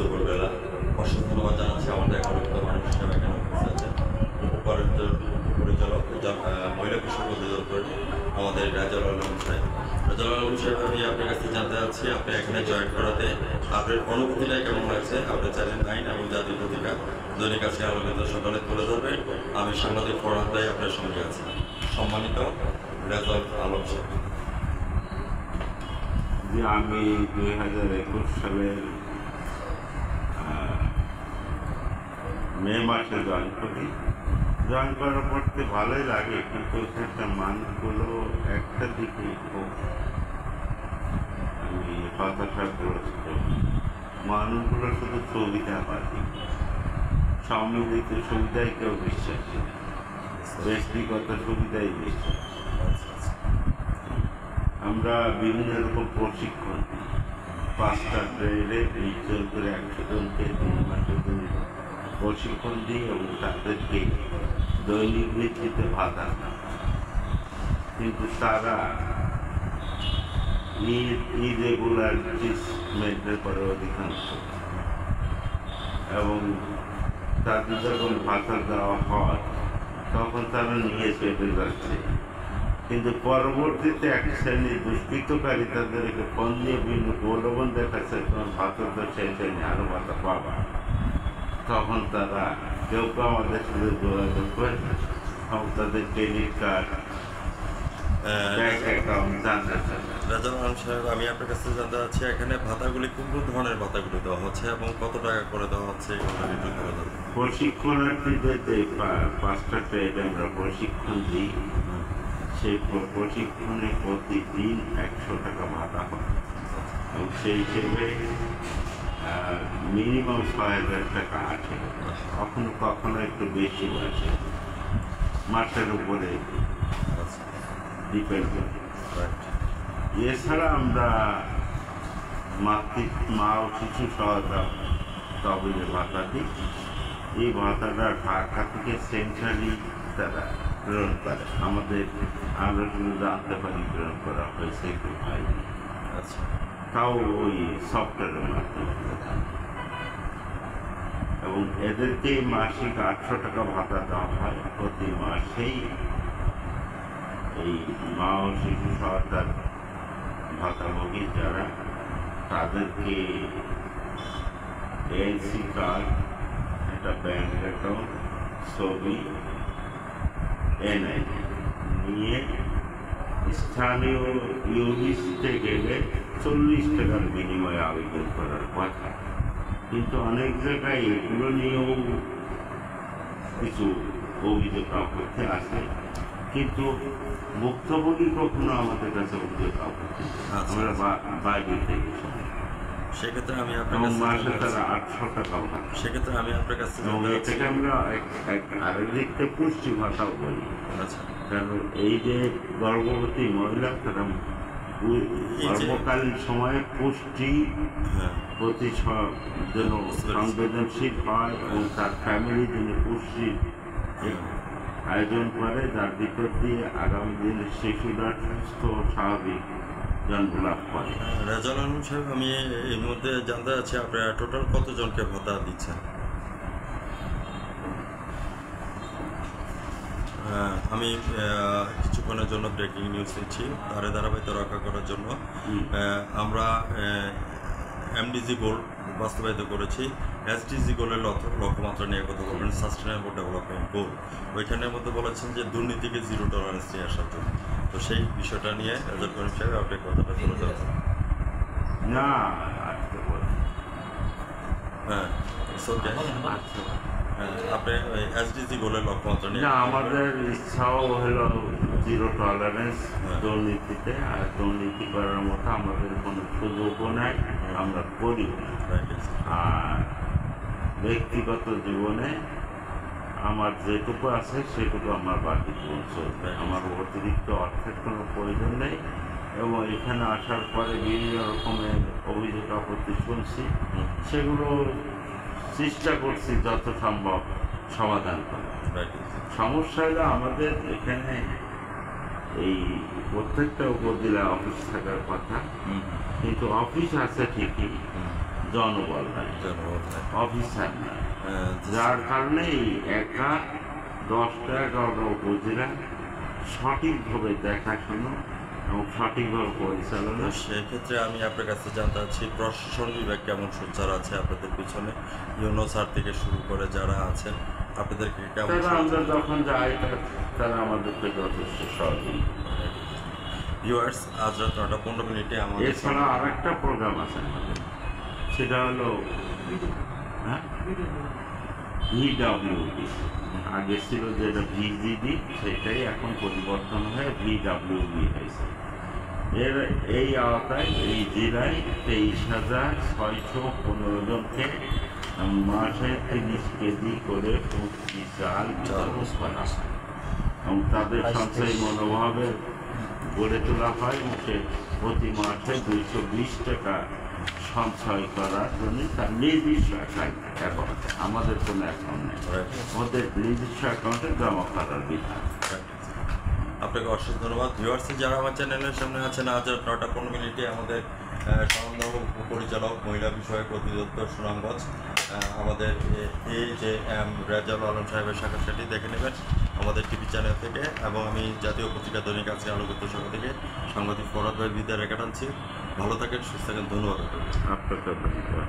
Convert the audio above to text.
দুপুর বেলা অসংখ্য ধন্যবাদ জানাচ্ছি আমাদের গরিব মানুষ হিসেবে এখানে উপস্থিত আছেন পরিচালক মহিলা কৃষক অধিদপ্তর আমাদের রাজাউল আলম সাহেব। রাজাউল আলম সাহেব, আমি আপনার কাছে জানতে চাচ্ছি আপনি এখানে জয়েন করাতে আপনার অনুভূতিটা কেমন লাগছে? আপনি চ্যানেল 9 এবং জাতীয় পত্রিকা দৈনিক আজকে আলোকিত সকালে তুলে ধরবেন। আমি সাংবাদিক ফরহাদ ভাই আপনার সঙ্গে আছি। সম্মানিত রাজাউল আলম সাহেব, যে আমি 2021 সালের মে মাসে জয়েন করি। জয়েন করার পর তো ভালোই লাগে, কিন্তু সেটা মানুষগুলো একটা দিকে খুব আমি হতাশাগ্রস্ত। মানুষগুলো শুধু সুবিধাবাদী, সম্মিলিত সুবিধায় কেউ বিশ্বাসী না, ব্যক্তিগত সুবিধাই বিশ্বাস। আমরা বিভিন্ন রকম প্রশিক্ষণ দিই, 5টা ট্রেডে 20 জন করে 100 জনকে 3 মাসের জন্য প্রশিক্ষণ দিই এবং তাদেরকে দৈনিক ভিত্তিতে ভাতা দেয়। কিন্তু তারা ইরেগুলারিটিস মেনটেন করে অধিকাংশ, এবং তাদের যখন ভাতা দেওয়া হয় তখন তারা নিয়ে চলে যাচ্ছে। কিন্তু পরবর্তীতে এক শ্রেণীর দুষ্কৃতকারী তাদেরকে ফোন দিয়ে বিভিন্ন প্রলোভন দেখাচ্ছে, তোমার ভাতা তো শেষ হয়নি, আরও ভাতা পাবা। তখন তারা কেউ কেউ আমাদের সাথে যোগাযোগ করে এবং তাদের ক্রেডিট কার্ড, ব্যাংক অ্যাকাউন্ট জানতে চায়। রাজাউল আলম সাহেব, আমি আপনার কাছে জানতে চাচ্ছি এখানে ভাতাগুলি কোন কোন ধরনের ভাতাগুলি দেওয়া হচ্ছে এবং কত টাকা করে দেওয়া হচ্ছে? প্রশিক্ষণার্থীদের যে 5টা ট্রেডে আমরা প্রশিক্ষণ দিই, সেই প্রশিক্ষণে প্রতিদিন 100 টাকা ভাতা হয় এবং সেই হিসেবে মিনিমাম 6,000 টাকা আছে, কখনো কখনো একটু বেশি আছে, মাসের উপরে ডিপেন্ড করে। এছাড়া আমরা মা ও শিশু সহায়তা তহবিলে ভাতা দিই। এই ভাতাটা ঢাকা থেকে সেন্ট্রালি তারা প্রেরণ করে, আমরা শুধু জানতে পারি প্রেরণ করা হয়েছে একটু হয়নি। আচ্ছা, তাও ওই সফটওয়্যারের মাধ্যমে। এবং এদেরকে মাসিক 800 টাকা ভাতা দেওয়া হয় প্রতি মাসেই। এই মা ও শিশু সহায়তার ভাতাভোগী যারা, তাদেরকে এনসি কার্ড, একটা ব্যাংক অ্যাকাউন্ট, ছবি, এনআইডি নিয়ে স্থানীয় ইউনিসিতে গেলে 40 টাকার বিনিময়ে আবেদন করার কথা। কিন্তু অনেক জায়গায় এগুলো নিয়েও কিছু অভিযোগ আপত্তি আসে, কিন্তু ভুক্তভোগী কখনো আমাদের কাছে অভিযোগ আপত্তি, আমরা বাইরে থেকে সেক্ষেত্রে আমি আপনার মাসে তারা 800 টাকা ভাতা। সেক্ষেত্রে আমি আপনার কাছে এটাকে আমরা আরেক দিকতে পুষ্টি ভাতাও বলি। আচ্ছা, কারণ এই যে গর্ভবতী মহিলা, তারা গর্ভকালীন সময়ে পুষ্টি প্রতি জন্য সংবেদনশীল হয় এবং তার ফ্যামিলি যিনি পুষ্টি আয়োজন করে, যার ভিতর দিয়ে আগামী দিনে শিশুরা সুস্থ ও স্বাভাবিক জন্ম লাভ করে। রাজাউল আলম সাহেব, আমি এর মধ্যে জানতে চাচ্ছি আপনারা টোটাল কতজনকে ভাতা দিচ্ছেন? আমি কিছুক্ষণের জন্য ব্রেকিং নিউজ দিচ্ছি। তারে ধারাবাহিকতা রক্ষা করার জন্য আমরা এমডিজি গোল বাস্তবায়িত করেছি। এসডিজি গোলের লক্ষ্যমাত্রা নিয়ে কথা বলবেন, সাস্টেনেবল ডেভেলপমেন্ট গোল। ওইখানের মধ্যে বলেছেন যে দুর্নীতিকে 0 টলারেন্স নিয়ে আসার জন্য। তো সেই বিষয়টা নিয়ে রাজাউল করিম সাহেব আপনি কথাটা তুলে ধরছেন। না, হ্যাঁ, আপনি এসডিজি গোলের লক্ষ্যমাত্রা নিয়ে। আমাদের ইচ্ছাও হলো 0 টলারেন্স দুর্নীতিতে, আর দুর্নীতি করার মতো আমাদের কোনো সুযোগও নাই, আমরা করি। আর ব্যক্তিগত জীবনে আমার যেটুকু আছে সেটুকু আমার বাকি চলবে, আমার অতিরিক্ত অর্থের কোনো প্রয়োজন নেই। এবং এখানে আসার পরে বিভিন্ন রকমের অভিযোগ আপত্তি শুনছি, সেগুলো চেষ্টা করছি যত সম্ভব সমাধান করা। সমস্যা হলো আমাদের এখানে এই প্রত্যেকটা উপজেলা অফিস থাকার কথা, কিন্তু অফিস আছে ঠিকই, জনবল নাই, অফিসার নাই, যার কারণে এই একা 10-11টা উপজেলা সঠিকভাবে দেখাশুনো এবং সঠিকভাবে পরিচালনা। সেক্ষেত্রে আমি আপনার কাছে জানতে চাচ্ছি প্রশাসন বিভাগ কেমন সোচ্চার আছে আপনাদের পিছনে, ইউনো স্যার থেকে শুরু করে যারা আছেন আপনাদেরকে কেমন? তারা আমরা যখন যাই তারা আমাদেরকে যথেষ্ট সহযোগিতা। ভিউয়ার্স, আজ রাত 9:15 আমাদের এছাড়া আর একটা প্রোগ্রাম আছে আমাদের, সেটা হলো ভিডব্লিউডি। আগে ছিল যেটা ভিজিডি, সেটাই এখন পরিবর্তন হয়ে ভিডব্লিউডি হয়েছে। এই আওতায় এই জেলায় 23,615 জনকে মাসে 30 কেজি করে পুষ্টি চাল বিতরণ করা হয় এবং তাদের সঞ্চয় মনোভাবে গড়ে তোলা হয়। প্রতি মাসে 220 টাকা সঞ্চয় করার জন্য তার নির্দিষ্ট অ্যাকাউন্ট, আমাদের কোনো অ্যাকাউন্ট নেই, ওদের নির্দিষ্ট অ্যাকাউন্টে জমা করার বিধান। আপনাকে অশেষ ধন্যবাদ। ভিউয়ার্স, যারা আমার চ্যানেলের সামনে আছেন, আজ 9:15 আমাদের স্বনামধন্য উপপরিচালক মহিলা বিষয়ক অধিদপ্তর সুনামগঞ্জ আমাদের এই যে রেজাউল আলম সাহেবের সাক্ষাৎকারটি দেখে নেবেন আমাদের টিভি চ্যানেল থেকে। এবং আমি জাতীয় পত্রিকা দৈনিক আজকে আলোকিত সভা থেকে সাংবাদিক ফরহাদ ভাই বিদায় রেখে টানছি। ভালো থাকেন, সুস্থ থাকেন, ধন্যবাদ। আপনাকে ধন্যবাদ।